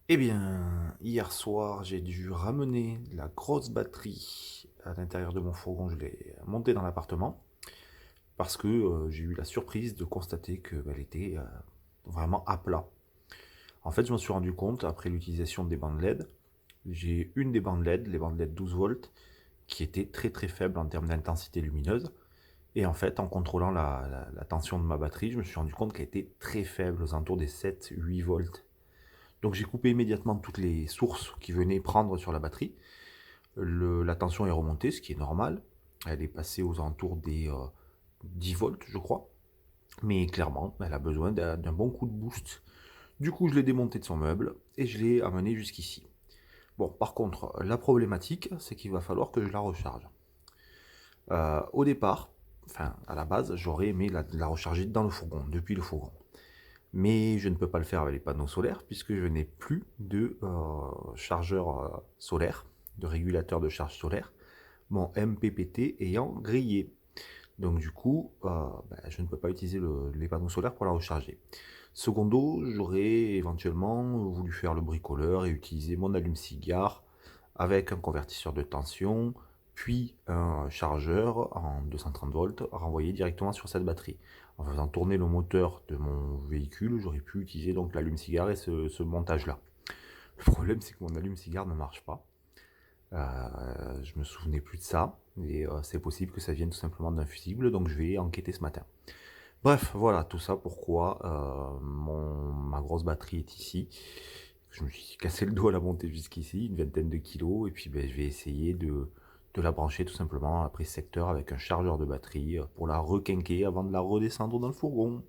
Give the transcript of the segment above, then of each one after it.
Eh bien, hier soir, j'ai dû ramener la grosse batterie à l'intérieur de mon fourgon. Je l'ai montée dans l'appartement parce que j'ai eu la surprise de constater qu'elle était vraiment à plat. En fait, je me suis rendu compte après l'utilisation des bandes LED. J'ai une des bandes LED, les bandes LED 12 volts, qui était très très faible en termes d'intensité lumineuse. Et en fait, en contrôlant la tension de ma batterie, je me suis rendu compte qu'elle était très faible, aux alentours des 7-8 volts. Donc j'ai coupé immédiatement toutes les sources qui venaient prendre sur la batterie. La tension est remontée, ce qui est normal. Elle est passée aux alentours des 10 volts, je crois. Mais clairement, elle a besoin d'un bon coup de boost. Du coup, je l'ai démonté de son meuble et je l'ai amené jusqu'ici. Bon, par contre, la problématique, c'est qu'il va falloir que je la recharge. Au départ, enfin, à la base, j'aurais aimé la recharger dans le fourgon, depuis le fourgon. Mais je ne peux pas le faire avec les panneaux solaires puisque je n'ai plus de chargeur solaire, de régulateur de charge solaire, mon MPPT ayant grillé. Donc du coup, je ne peux pas utiliser les panneaux solaires pour la recharger. Secondo, j'aurais éventuellement voulu faire le bricoleur et utiliser mon allume-cigare avec un convertisseur de tension, puis un chargeur en 230 volts renvoyé directement sur cette batterie. En faisant tourner le moteur de mon véhicule, j'aurais pu utiliser donc l'allume-cigare et ce montage-là. Le problème, c'est que mon allume-cigare ne marche pas. Je me souvenais plus de ça, et c'est possible que ça vienne tout simplement d'un fusible, donc je vais enquêter ce matin. Bref, voilà, tout ça pourquoi ma grosse batterie est ici. Je me suis cassé le dos à la monter jusqu'ici, une vingtaine de kilos, et puis je vais essayer de la brancher tout simplement à la prise secteur avec un chargeur de batterie pour la requinquer avant de la redescendre dans le fourgon.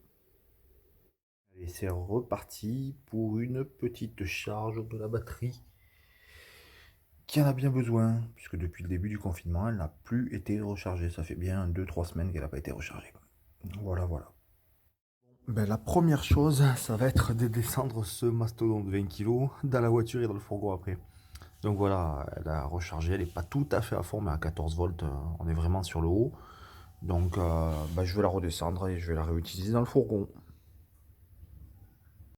Et c'est reparti pour une petite charge de la batterie qui en a bien besoin, puisque depuis le début du confinement, elle n'a plus été rechargée. Ça fait bien 2-3 semaines qu'elle n'a pas été rechargée. Voilà, voilà. La première chose, ça va être de descendre ce mastodonte de 20 kilos dans la voiture et dans le fourgon après. Donc voilà, elle a rechargé, elle n'est pas tout à fait à fond, mais à 14 volts, on est vraiment sur le haut. Donc je vais la redescendre et je vais la réutiliser dans le fourgon.